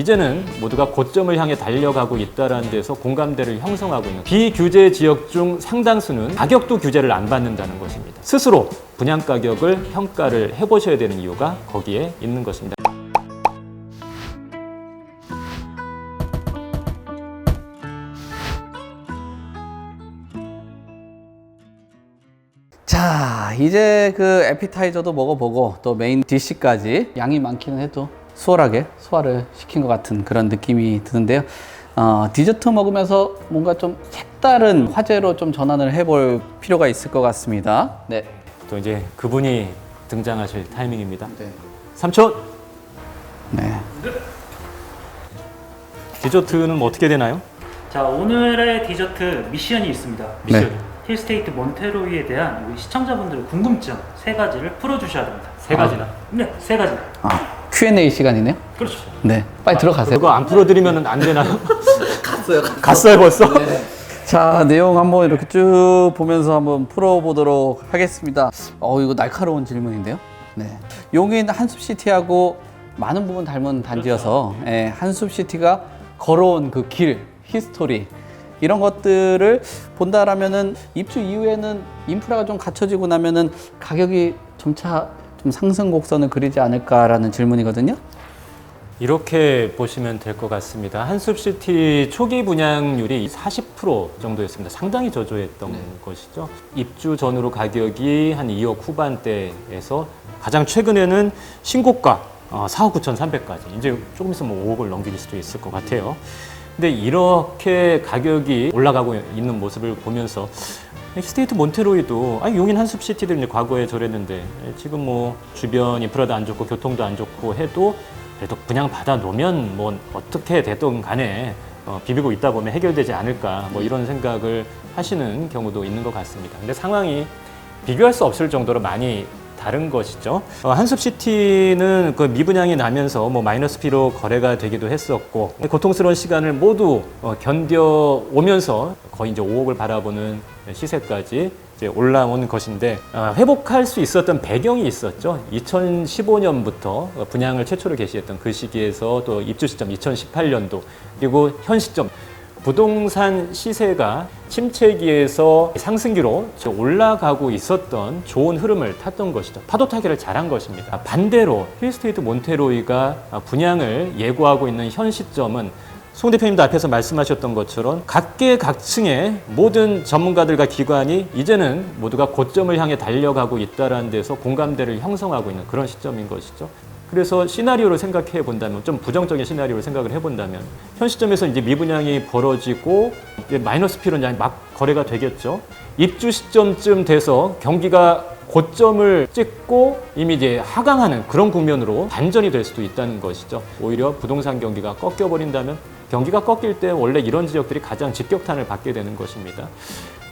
이제는 모두가 고점을 향해 달려가고 있다는 데서 공감대를 형성하고 있는 비규제 지역 중 상당수는 가격도 규제를 안 받는다는 것입니다. 스스로 분양가격을 평가를 해보셔야 되는 이유가 거기에 있는 것입니다. 자, 이제 그 에피타이저도 먹어보고 또 메인 디시까지 양이 많기는 해도 수월하게 소화를 시킨 것 같은 그런 느낌이 드는데요. 디저트 먹으면서 뭔가 좀 색다른 화제로 좀 전환을 해볼 필요가 있을 것 같습니다. 네. 또 이제 그분이 등장하실 타이밍입니다. 네. 삼촌! 네. 디저트는 뭐 어떻게 되나요? 자, 오늘의 디저트 미션이 있습니다. 미션. 네. 힐스테이트 몬테로이에 대한 우리 시청자분들의 궁금증 3가지를 풀어주셔야 됩니다. 세 가지나. 네, 3가지. Q&A 시간이네요. 그렇죠. 네. 빨리 들어가세요. 그거 안 풀어드리면 안 되나요? 갔어요. 갔어요 벌써? 자, 내용 한번 이렇게 쭉 보면서 한번 풀어보도록 하겠습니다. 이거 날카로운 질문인데요. 네. 용인 한숲시티하고 많은 부분 닮은 단지여서 예, 한숲시티가 걸어온 그 길, 히스토리 이런 것들을 본다라면은 입주 이후에는 인프라가 좀 갖춰지고 나면은 가격이 점차 좀 상승 곡선을 그리지 않을까라는 질문이거든요. 이렇게 보시면 될 것 같습니다. 한숲시티 초기 분양률이 40% 정도였습니다. 상당히 저조했던 것이죠. 입주 전후로 가격이 한 2억 후반대에서 가장 최근에는 신고가 4억 9,300까지 이제 조금 있으면 5억을 넘길 수도 있을 것 같아요. 근데 이렇게 가격이 올라가고 있는 모습을 보면서 힐스테이트 몬테로이도 용인 한숲시티들 이제 과거에 저랬는데 지금 뭐 주변 인프라도 안 좋고 교통도 안 좋고 해도 그래도 그냥 받아 놓으면 뭐 어떻게 됐든 간에 비비고 있다 보면 해결되지 않을까 뭐 이런 생각을 하시는 경우도 있는 것 같습니다. 근데 상황이 비교할 수 없을 정도로 많이 다른 것이죠. 한숲시티는 그 미분양이 나면서 뭐 마이너스 P로 거래가 되기도 했었고 고통스러운 시간을 모두 견뎌오면서 거의 이제 5억을 바라보는 시세까지 이제 올라온 것인데 회복할 수 있었던 배경이 있었죠. 2015년부터 분양을 최초로 개시했던 그 시기에서 또 입주 시점 2018년도 그리고 현 시점 부동산 시세가 침체기에서 상승기로 올라가고 있었던 좋은 흐름을 탔던 것이죠. 파도 타기를 잘한 것입니다. 반대로 힐스테이트 몬테로이가 분양을 예고하고 있는 현 시점은 송 대표님도 앞에서 말씀하셨던 것처럼 각계각층의 모든 전문가들과 기관이 이제는 모두가 고점을 향해 달려가고 있다는 데서 공감대를 형성하고 있는 그런 시점인 것이죠. 그래서 시나리오를 생각해 본다면 좀 부정적인 시나리오를 생각을 해본다면 현 시점에서 이제 미분양이 벌어지고 이제 마이너스 P로 이제 막 거래가 되겠죠. 입주 시점쯤 돼서 경기가 고점을 찍고 이미 이제 하강하는 그런 국면으로 반전이 될 수도 있다는 것이죠. 오히려 부동산 경기가 꺾여버린다면 경기가 꺾일 때 원래 이런 지역들이 가장 직격탄을 받게 되는 것입니다.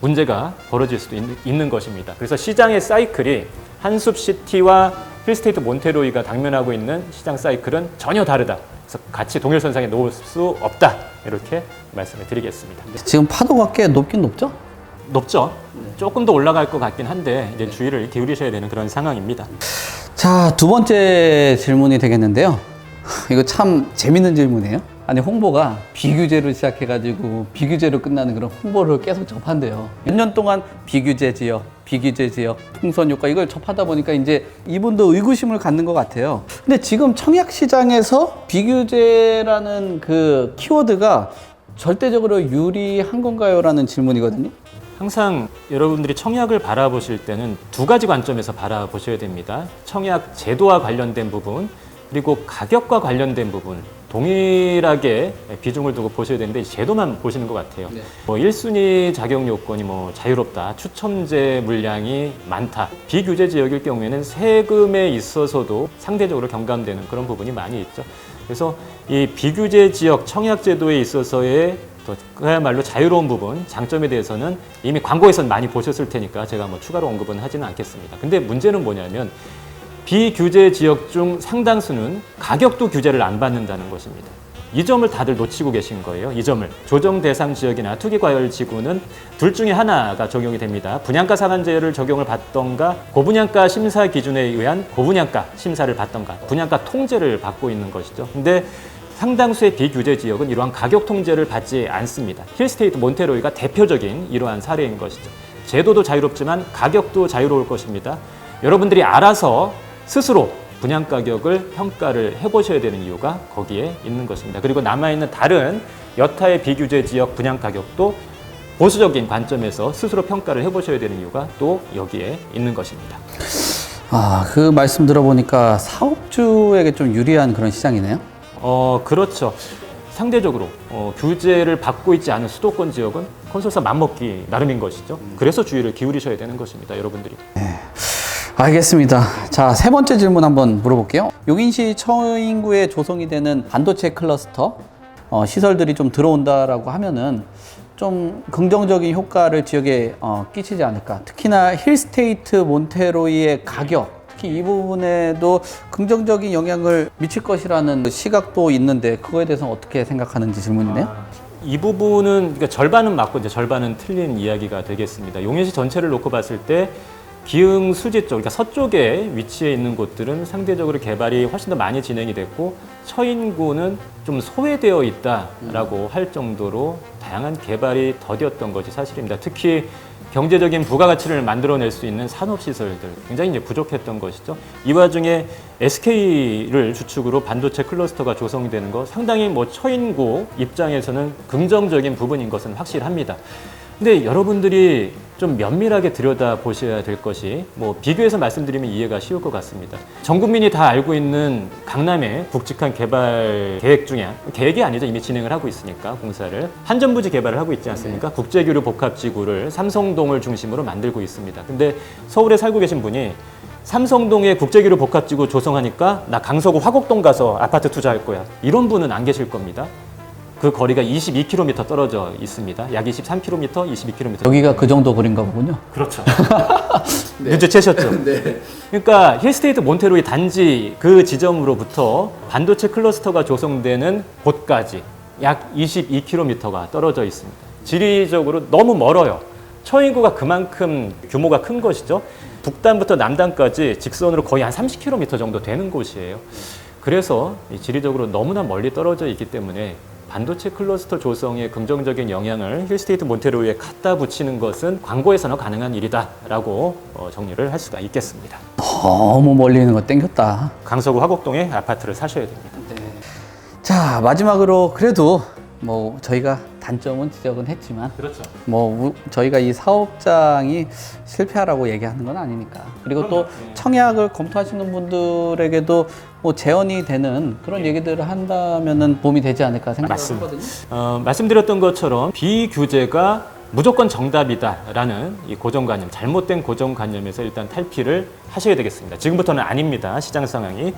문제가 벌어질 수도 있는 것입니다. 그래서 시장의 사이클이 한숲시티와 힐스테이트 몬테로이가 당면하고 있는 시장 사이클은 전혀 다르다. 그래서 같이 동일선상에 놓을 수 없다. 이렇게 말씀을 드리겠습니다. 지금 파도가 꽤 높긴 높죠? 높죠? 조금 더 올라갈 것 같긴 한데 이제 주의를 기울이셔야 되는 그런 상황입니다. 자, 두 번째 질문이 되겠는데요. 이거 참 재밌는 질문이에요. 아니, 홍보가 비규제로 시작해가지고 비규제로 끝나는 그런 홍보를 계속 접한대요. 몇 년 동안 비규제 지역, 비규제 지역, 통선 효과 이걸 접하다 보니까 이제 이분도 의구심을 갖는 것 같아요. 근데 지금 청약 시장에서 비규제라는 그 키워드가 절대적으로 유리한 건가요? 라는 질문이거든요. 항상 여러분들이 청약을 바라보실 때는 두 가지 관점에서 바라보셔야 됩니다. 청약 제도와 관련된 부분 그리고 가격과 관련된 부분 동일하게 비중을 두고 보셔야 되는데 제도만 보시는 것 같아요. 네. 1순위 자격 요건이 자유롭다, 추첨제 물량이 많다. 비규제 지역일 경우에는 세금에 있어서도 상대적으로 경감되는 그런 부분이 많이 있죠. 그래서 이 비규제 지역 청약 제도에 있어서의 그야말로 자유로운 부분, 장점에 대해서는 이미 광고에서는 많이 보셨을 테니까 제가 추가로 언급은 하지는 않겠습니다. 근데 문제는 뭐냐면 비규제 지역 중 상당수는 가격도 규제를 안 받는다는 것입니다. 이 점을 다들 놓치고 계신 거예요. 이 점을. 조정 대상 지역이나 투기과열 지구는 둘 중에 하나가 적용이 됩니다. 분양가 상한제를 적용을 받던가 고분양가 심사 기준에 의한 고분양가 심사를 받던가 분양가 통제를 받고 있는 것이죠. 근데 상당수의 비규제 지역은 이러한 가격 통제를 받지 않습니다. 힐스테이트 몬테로이가 대표적인 이러한 사례인 것이죠. 제도도 자유롭지만 가격도 자유로울 것입니다. 여러분들이 알아서 스스로 분양 가격을 평가를 해보셔야 되는 이유가 거기에 있는 것입니다. 그리고 남아있는 다른 여타의 비규제 지역 분양 가격도 보수적인 관점에서 스스로 평가를 해보셔야 되는 이유가 또 여기에 있는 것입니다. 그 말씀 들어보니까 사업주에게 좀 유리한 그런 시장이네요. 그렇죠. 상대적으로 규제를 받고 있지 않은 수도권 지역은 건설사 맘먹기 나름인 것이죠. 그래서 주의를 기울이셔야 되는 것입니다, 여러분들이. 알겠습니다. 자, 세 번째 질문 한번 물어볼게요. 용인시 처인구에 조성이 되는 반도체 클러스터 시설들이 좀 들어온다라고 하면은 좀 긍정적인 효과를 지역에 끼치지 않을까. 특히나 힐스테이트 몬테로이의 가격, 특히 이 부분에도 긍정적인 영향을 미칠 것이라는 시각도 있는데 그거에 대해서는 어떻게 생각하는지 질문이네요. 이 부분은 그러니까 절반은 맞고 이제 절반은 틀린 이야기가 되겠습니다. 용인시 전체를 놓고 봤을 때 기흥 수지 쪽, 그러니까 서쪽에 위치해 있는 곳들은 상대적으로 개발이 훨씬 더 많이 진행이 됐고 처인구는 좀 소외되어 있다라고 할 정도로 다양한 개발이 더뎠던 것이 사실입니다. 특히 경제적인 부가가치를 만들어낼 수 있는 산업시설들 굉장히 이제 부족했던 것이죠. 이 와중에 SK를 주축으로 반도체 클러스터가 조성이 되는 거 상당히 뭐 처인구 입장에서는 긍정적인 부분인 것은 확실합니다. 근데 여러분들이 좀 면밀하게 들여다보셔야 될 것이 뭐 비교해서 말씀드리면 이해가 쉬울 것 같습니다. 전 국민이 다 알고 있는 강남의 굵직한 개발 계획 중에 계획이 아니죠. 이미 진행을 하고 있으니까 공사를 한전부지 개발을 하고 있지 않습니까? 국제교류 복합지구를 삼성동을 중심으로 만들고 있습니다. 근데 서울에 살고 계신 분이 삼성동에 국제교류 복합지구 조성하니까 나 강서구 화곡동 가서 아파트 투자할 거야. 이런 분은 안 계실 겁니다. 그 거리가 22km 떨어져 있습니다. 약 23km, 22km. 여기가 그 정도 거리인가 보군요. 그렇죠. 눈치채셨죠? 네. 그러니까 힐스테이트 몬테로이 단지 그 지점으로부터 반도체 클러스터가 조성되는 곳까지 약 22km가 떨어져 있습니다. 지리적으로 너무 멀어요. 처인구가 그만큼 규모가 큰 것이죠. 북단부터 남단까지 직선으로 거의 한 30km 정도 되는 곳이에요. 그래서 지리적으로 너무나 멀리 떨어져 있기 때문에 반도체 클러스터 조성에 긍정적인 영향을 힐스테이트 몬테로이에 갖다 붙이는 것은 광고에서는 가능한 일이다라고 정리를 할 수가 있겠습니다. 너무 멀리 있는 거 땡겼다. 강서구 화곡동에 아파트를 사셔야 됩니다. 자, 마지막으로 그래도 뭐 저희가 단점은 지적은 했지만 그렇죠. 뭐 저희가 이 사업장이 실패하라고 얘기하는 건 아니니까. 그리고 또 청약을 검토하시는 분들에게도 뭐 재현이 되는 그런 얘기들을 한다면은 도움이 되지 않을까 생각하거든요. 말씀드렸던 것처럼 비규제가 무조건 정답이다라는 이 고정관념, 잘못된 고정관념에서 일단 탈피를 하셔야 되겠습니다. 지금부터는 아닙니다. 시장 상황이.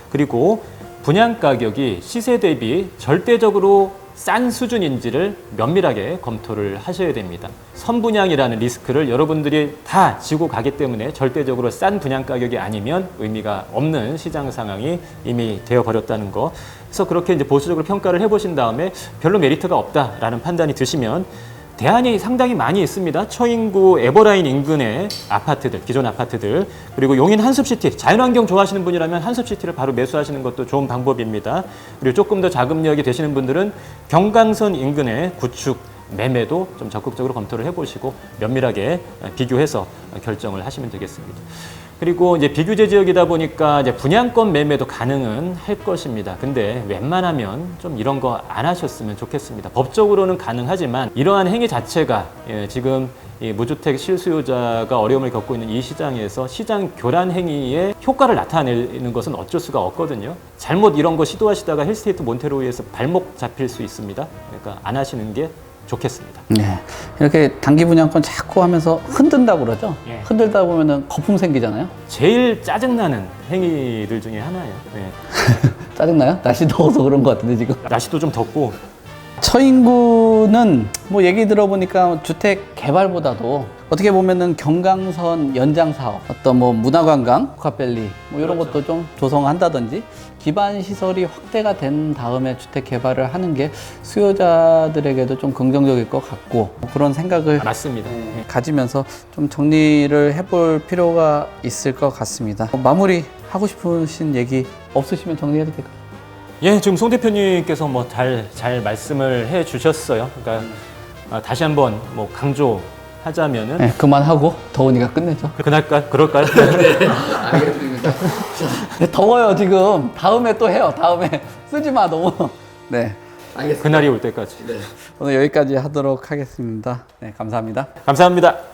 그리고 분양 가격이 시세 대비 절대적으로 싼 수준인지를 면밀하게 검토를 하셔야 됩니다. 선분양이라는 리스크를 여러분들이 다 지고 가기 때문에 절대적으로 싼 분양 가격이 아니면 의미가 없는 시장 상황이 이미 되어버렸다는 거. 그래서 그렇게 이제 보수적으로 평가를 해보신 다음에 별로 메리트가 없다라는 판단이 드시면 대안이 상당히 많이 있습니다. 처인구 에버라인 인근의 아파트들, 기존 아파트들, 그리고 용인 한숲시티, 자연환경 좋아하시는 분이라면 한숲시티를 바로 매수하시는 것도 좋은 방법입니다. 그리고 조금 더 자금력이 되시는 분들은 경강선 인근의 구축, 매매도 좀 적극적으로 검토를 해보시고 면밀하게 비교해서 결정을 하시면 되겠습니다. 그리고 이제 비규제 지역이다 보니까 이제 분양권 매매도 가능은 할 것입니다. 근데 웬만하면 좀 이런 거 안 하셨으면 좋겠습니다. 법적으로는 가능하지만 이러한 행위 자체가 지금 이 무주택 실수요자가 어려움을 겪고 있는 이 시장에서 시장 교란 행위의 효과를 나타내는 것은 어쩔 수가 없거든요. 잘못 이런 거 시도하시다가 힐스테이트 몬테로이에서 발목 잡힐 수 있습니다. 그러니까 안 하시는 게 좋겠습니다. 네. 이렇게 단기 분양권 자꾸 하면서 흔든다고 그러죠? 예. 흔들다 보면은 거품 생기잖아요? 제일 짜증나는 행위들 중에 하나예요. 네. 짜증나요? 날씨 더워서 그런 것 같은데 지금. 날씨도 좀 덥고 처인구는 뭐 얘기 들어보니까 주택 개발보다도 어떻게 보면은 경강선 연장 사업, 어떤 뭐 문화관광, 복합밸리 뭐 이런 그렇죠. 것도 좀 조성한다든지 기반 시설이 확대가 된 다음에 주택 개발을 하는 게 수요자들에게도 좀 긍정적일 것 같고 그런 생각을 맞습니다. 가지면서 좀 정리를 해볼 필요가 있을 것 같습니다. 마무리 하고 싶으신 얘기 없으시면 정리해도 될까요? 예, 지금 송 대표님께서 뭐 잘 말씀을 해 주셨어요. 그러니까 다시 한번 뭐 강조하자면은 네, 그만하고 더우니까 끝내죠. 그럴까요? 알겠습니다. 더워요 지금. 다음에 또 해요. 다음에 쓰지 마 너무. 네. 알겠습니다. 그날이 올 때까지. 오늘 여기까지 하도록 하겠습니다. 네, 감사합니다. 감사합니다.